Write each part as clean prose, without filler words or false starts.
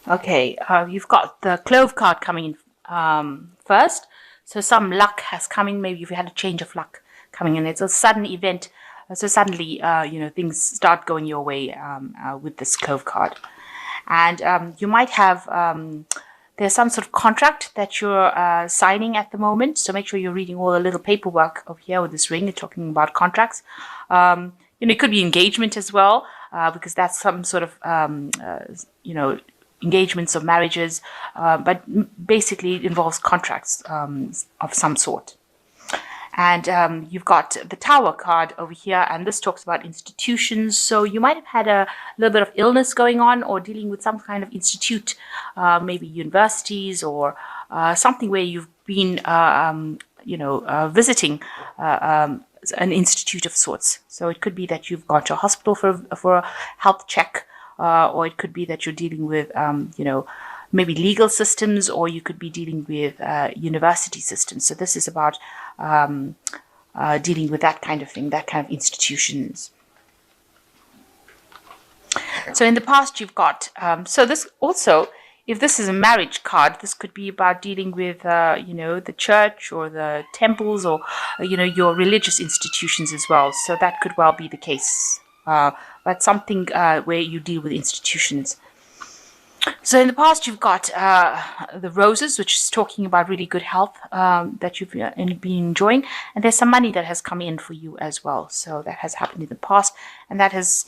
Okay, you've got the clove card coming in first. So some luck has come in. Maybe you've had a change of luck coming in. It's a sudden event. So suddenly, things start going your way with this clove card. And you might have, there's some sort of contract that you're signing at the moment. So make sure you're reading all the little paperwork over here with this ring. You're talking about contracts. It could be engagement as well, because that's some sort of, engagements or marriages, but basically it involves contracts of some sort. And you've got the Tower card over here, and this talks about institutions. So you might have had a little bit of illness going on or dealing with some kind of institute, maybe universities or something where you've been, visiting an institute of sorts. So it could be that you've gone to a hospital for a health check, or it could be that you're dealing with, maybe legal systems, or you could be dealing with university systems. So this is about dealing with that kind of thing, that kind of institutions. So in the past, you've got, so this also, if this is a marriage card, this could be about dealing with, the church or the temples or, your religious institutions as well. So that could well be the case. But something where you deal with institutions. So in the past, you've got the roses, which is talking about really good health that you've been enjoying. And there's some money that has come in for you as well. So that has happened in the past. And that has,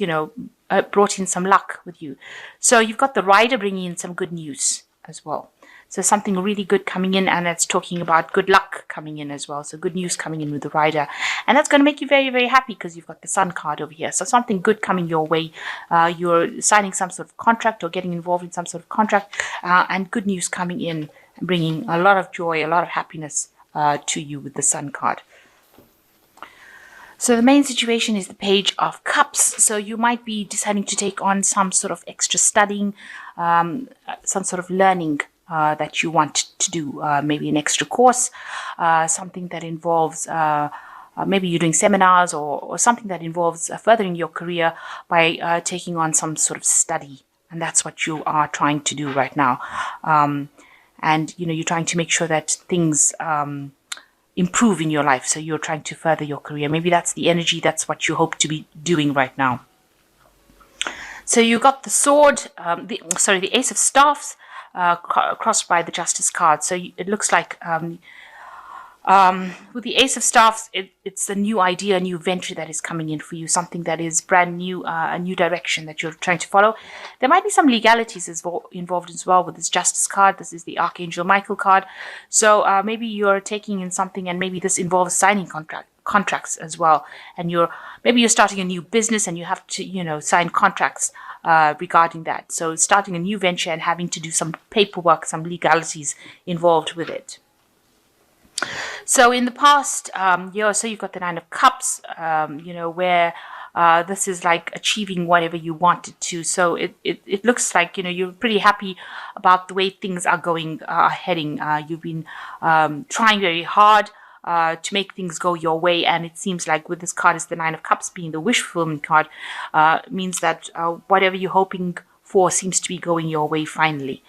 brought in some luck with you. So you've got the rider bringing in some good news as well. So something really good coming in, and that's talking about good luck coming in as well. So good news coming in with the rider. And that's going to make you very, very happy because you've got the sun card over here. So something good coming your way. You're signing some sort of contract or getting involved in some sort of contract, and good news coming in and bringing a lot of joy, a lot of happiness to you with the sun card. So the main situation is the Page of Cups. So you might be deciding to take on some sort of extra studying, some sort of learning that you want to do, maybe an extra course, something that involves, maybe you're doing seminars or something that involves furthering your career by taking on some sort of study. And that's what you are trying to do right now. And, you're trying to make sure that things improve in your life. So you're trying to further your career. Maybe that's the energy. That's what you hope to be doing right now. So you got the sword, the Ace of Staffs, crossed by the Justice card. So it looks like with the Ace of Staffs, it's a new idea, a new venture that is coming in for you, something that is brand new, a new direction that you're trying to follow. There might be some legalities involved as well with this Justice card. This is the Archangel Michael card. So maybe you're taking in something, and maybe this involves signing contracts as well. And maybe you're starting a new business and you have to, sign contracts regarding that. So starting a new venture and having to do some paperwork, some legalities involved with it. So in the past, so you've got the Nine of Cups, where this is like achieving whatever you wanted to. So it looks like, you're pretty happy about the way things are heading. You've been trying very hard to make things go your way, and it seems like with this card, is the Nine of Cups being the wish fulfillment card, means that whatever you're hoping for seems to be going your way finally.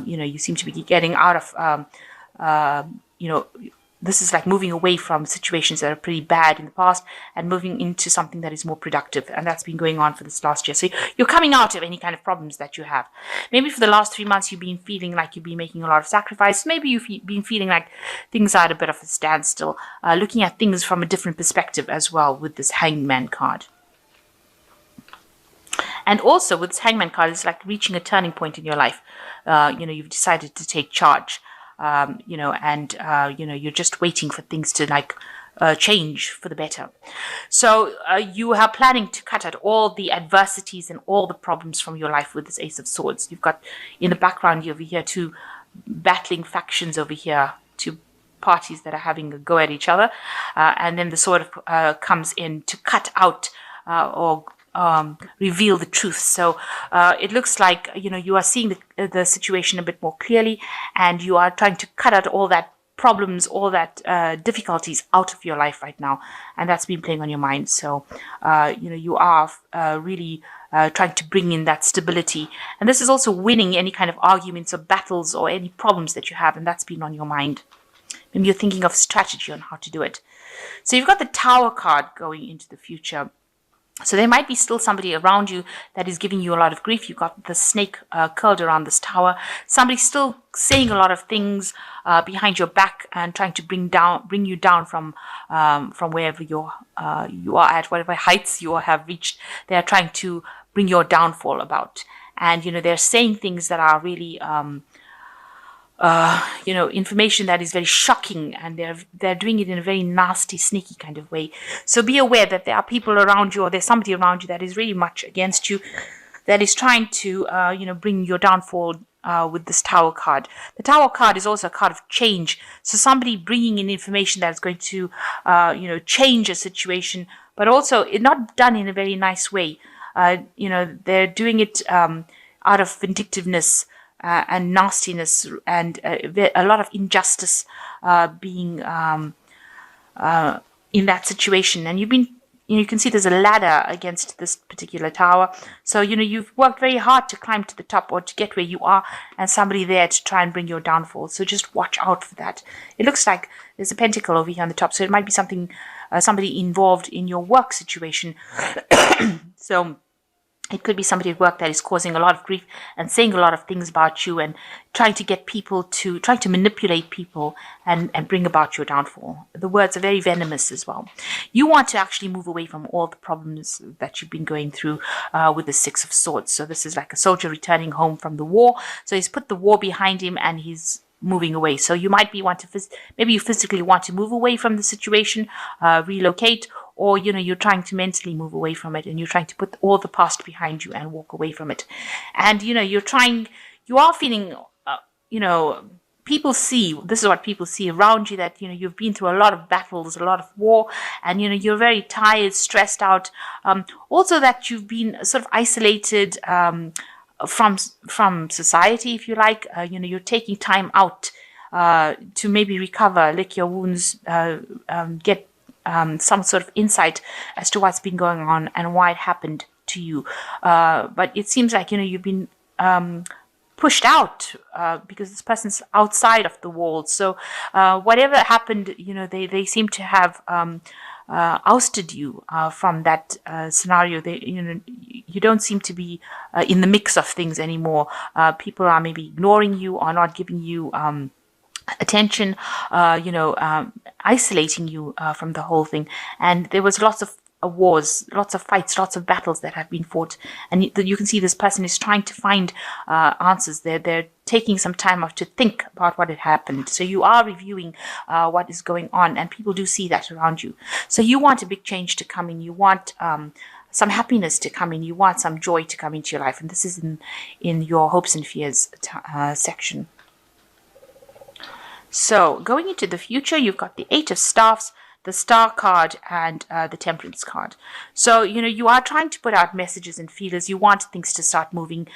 You seem to be getting out of, this is like moving away from situations that are pretty bad in the past and moving into something that is more productive. And that's been going on for this last year. So you're coming out of any kind of problems that you have. Maybe for the last 3 months, you've been feeling like you've been making a lot of sacrifice. Maybe you've been feeling like things are at a bit of a standstill, looking at things from a different perspective as well with this Hangman card. And also with this Hangman card, it's like reaching a turning point in your life. You've decided to take charge. You're just waiting for things to change for the better. So you are planning to cut out all the adversities and all the problems from your life with this Ace of Swords. You've got in the background over here two battling factions over here, two parties that are having a go at each other. And then the sword comes in to cut out or reveal the truth. So it looks like you are seeing the situation a bit more clearly, and you are trying to cut out all that problems, all that difficulties out of your life right now, and that's been playing on your mind. So you are really trying to bring in that stability. And this is also winning any kind of arguments or battles or any problems that you have, and that's been on your mind. Maybe you're thinking of strategy on how to do it. So you've got the Tower card going into the future. So there might be still somebody around you that is giving you a lot of grief. You've got the snake curled around this tower. Somebody's still saying a lot of things behind your back and trying to bring you down from wherever you are at, whatever heights you have reached. They are trying to bring your downfall about. And, they're saying things that are really information that is very shocking, and they're doing it in a very nasty, sneaky kind of way. So be aware that there are people around you, or there's somebody around you that is really much against you, that is trying to, bring your downfall with this Tower card. The Tower card is also a card of change. So somebody bringing in information that's going to, change a situation, but also it's not done in a very nice way. They're doing it out of vindictiveness, and nastiness, and a lot of injustice being in that situation. And you can see there's a ladder against this particular tower. So, you've worked very hard to climb to the top or to get where you are, and somebody there to try and bring your downfall. So just watch out for that. It looks like there's a pentacle over here on the top. So it might be somebody involved in your work situation. So it could be somebody at work that is causing a lot of grief and saying a lot of things about you and trying to manipulate people and bring about your downfall. The words are very venomous as well. You want to actually move away from all the problems that you've been going through with the Six of Swords. So this is like a soldier returning home from the war. So he's put the war behind him and he's moving away. So you might maybe you physically want to move away from the situation, relocate, or you're trying to mentally move away from it, and you're trying to put all the past behind you and walk away from it. And you are feeling people see, this is what people see around you, that you've been through a lot of battles, a lot of war, and you're very tired, stressed out. Also that you've been sort of isolated from society, if you like. You're taking time out to maybe recover, lick your wounds, get some sort of insight as to what's been going on and why it happened to you. But it seems like you've been pushed out because this person's outside of the walls. So whatever happened, they seem to have ousted you from that scenario. You don't seem to be in the mix of things anymore. People are maybe ignoring you or not giving you attention, isolating you from the whole thing. And there was lots of wars, lots of fights, lots of battles that have been fought. And you can see this person is trying to find answers. They're taking some time off to think about what had happened. So you are reviewing what is going on, and people do see that around you. So you want a big change to come in. You want some happiness to come in. You want some joy to come into your life. And this is in your hopes and fears section. So going into the future, you've got the Eight of Staffs, the Star card, and the Temperance card. So, you are trying to put out messages and feelers. You want things to start moving.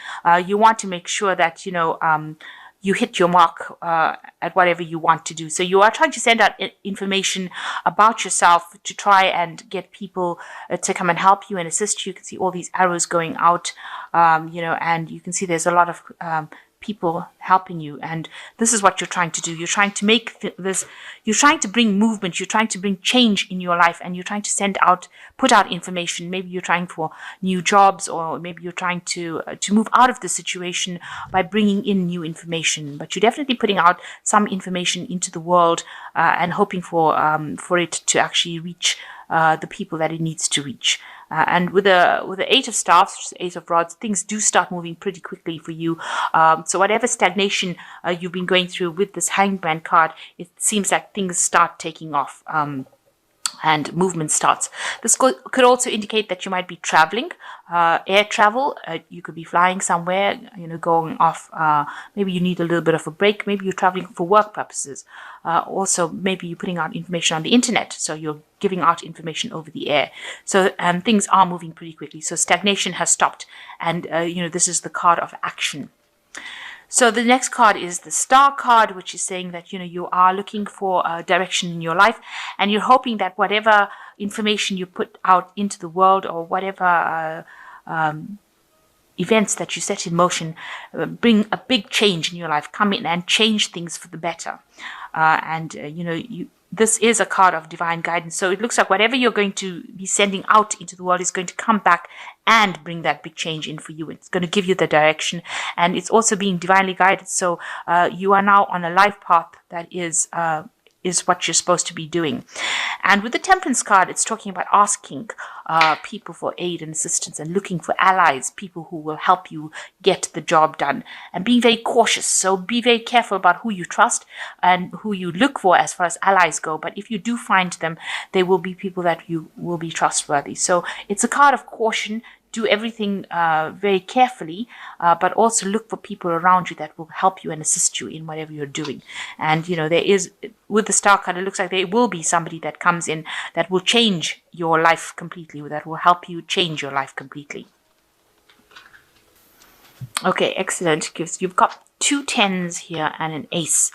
You want to make sure that, you hit your mark at whatever you want to do. So you are trying to send out information about yourself to try and get people to come and help you and assist you. You can see all these arrows going out, and you can see there's a lot of people helping you, and this is what you're trying to do. You're trying to make you're trying to bring movement, you're trying to bring change in your life, and you're trying to put out information. Maybe you're trying for new jobs, or maybe you're trying to move out of the situation by bringing in new information. But you're definitely putting out some information into the world and hoping for it to actually reach the people that it needs to reach. And with the Eight of Staffs, Ace of Rods, things do start moving pretty quickly for you. So whatever stagnation you've been going through with this Hangman card, it seems like things start taking off. And movement starts. This could also indicate that you might be traveling, air travel. You could be flying somewhere, going off. Maybe you need a little bit of a break. Maybe you're traveling for work purposes. Also, maybe you're putting out information on the internet. So you're giving out information over the air. So things are moving pretty quickly. So stagnation has stopped. And, this is the card of action. So the next card is the Star card, which is saying that, you are looking for a direction in your life, and you're hoping that whatever information you put out into the world, or whatever events that you set in motion bring a big change in your life, come in and change things for the better. This is a card of divine guidance. So it looks like whatever you're going to be sending out into the world is going to come back and bring that big change in for you. It's going to give you the direction, and it's also being divinely guided. So you are now on a life path that is what you're supposed to be doing. And with the Temperance card, it's talking about asking people for aid and assistance and looking for allies, people who will help you get the job done, and being very cautious. So be very careful about who you trust and who you look for as far as allies go. But if you do find them, they will be people that you will be trustworthy. So it's a card of caution. Do everything very carefully, but also look for people around you that will help you and assist you in whatever you're doing. And, there is, with the Star card, it looks like there will be somebody that comes in that will change your life completely, that will help you change your life completely. Okay, excellent. You've got 2 10s here and an ace.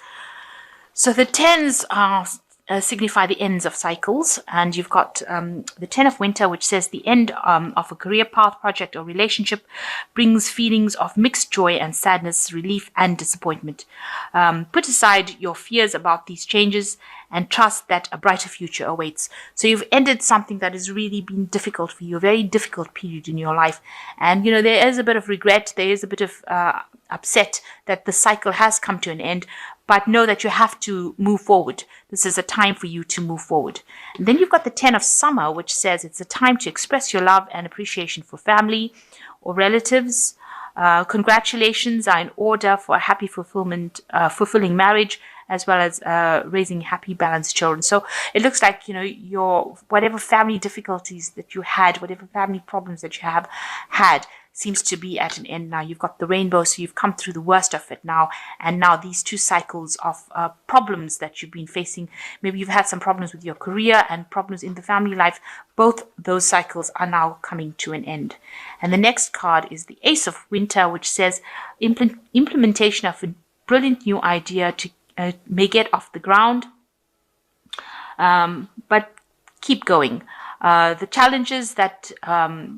So the 10s are signify the ends of cycles, and you've got the 10 of Winter, which says the end of a career path, project, or relationship brings feelings of mixed joy and sadness, relief and disappointment. Put aside your fears about these changes and trust that a brighter future awaits. So you've ended something that has really been difficult for you, a very difficult period in your life, and there is a bit of regret, there is a bit of upset that the cycle has come to an end. But know that you have to move forward. This is a time for you to move forward. And then you've got the 10 of Summer, which says it's a time to express your love and appreciation for family or relatives. Congratulations are in order for a happy fulfilling marriage, as well as raising happy, balanced children. So it looks like, your whatever family difficulties that you had, whatever family problems that you have had, seems to be at an end now. You've got the rainbow, so you've come through the worst of it now. And now these 2 cycles of problems that you've been facing, maybe you've had some problems with your career and problems in the family life, both those cycles are now coming to an end. And the next card is the Ace of Winter, which says implementation of a brilliant new idea may get off the ground, but keep going. The challenges that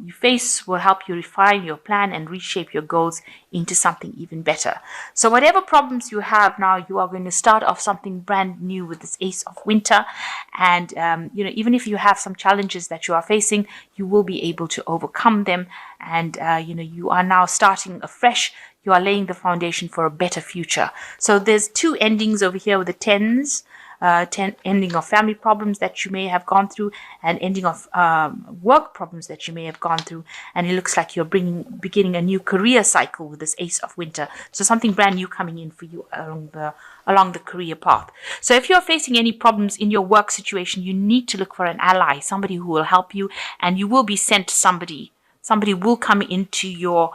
you face will help you refine your plan and reshape your goals into something even better. So whatever problems you have now, you are going to start off something brand new with this Ace of Winter. And, even if you have some challenges that you are facing, you will be able to overcome them. And, you are now starting afresh. You are laying the foundation for a better future. So there's 2 endings over here with the 10s. Ending of family problems that you may have gone through, and ending of work problems that you may have gone through. And it looks like you're beginning a new career cycle with this Ace of Winter. So something brand new coming in for you along the career path. So if you're facing any problems in your work situation, you need to look for an ally, somebody who will help you, and you will be sent somebody. Somebody will come into your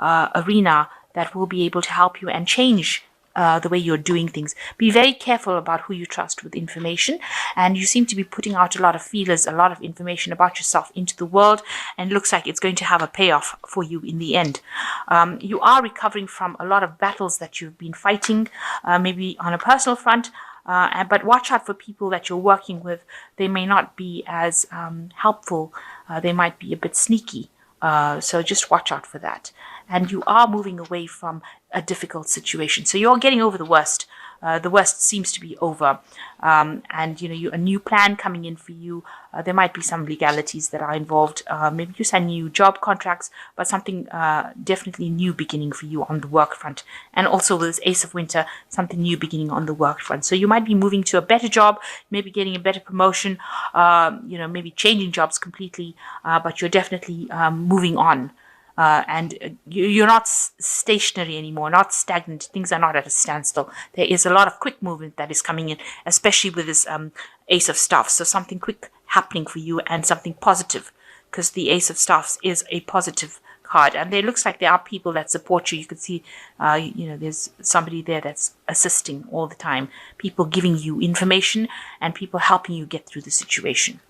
arena that will be able to help you and change the way you're doing things. Be very careful about who you trust with information, and you seem to be putting out a lot of feelers, a lot of information about yourself into the world, and it looks like it's going to have a payoff for you in the end. You are recovering from a lot of battles that you've been fighting, maybe on a personal front, but watch out for people that you're working with. They may not be as helpful. They might be a bit sneaky. So just watch out for that. And you are moving away from a difficult situation. So you're getting over the worst. The worst seems to be over. And, a new plan coming in for you. There might be some legalities that are involved. Maybe you sign new job contracts, but something definitely new beginning for you on the work front. And also with this Ace of Winter, something new beginning on the work front. So you might be moving to a better job, maybe getting a better promotion, maybe changing jobs completely, but you're definitely moving on. And you're not stationary anymore, not stagnant. Things are not at a standstill. There is a lot of quick movement that is coming in, especially with this Ace of Staffs. So something quick happening for you and something positive, because the Ace of Staffs is a positive card. And it looks like there are people that support you. You can see, there's somebody there that's assisting all the time. People giving you information and people helping you get through the situation.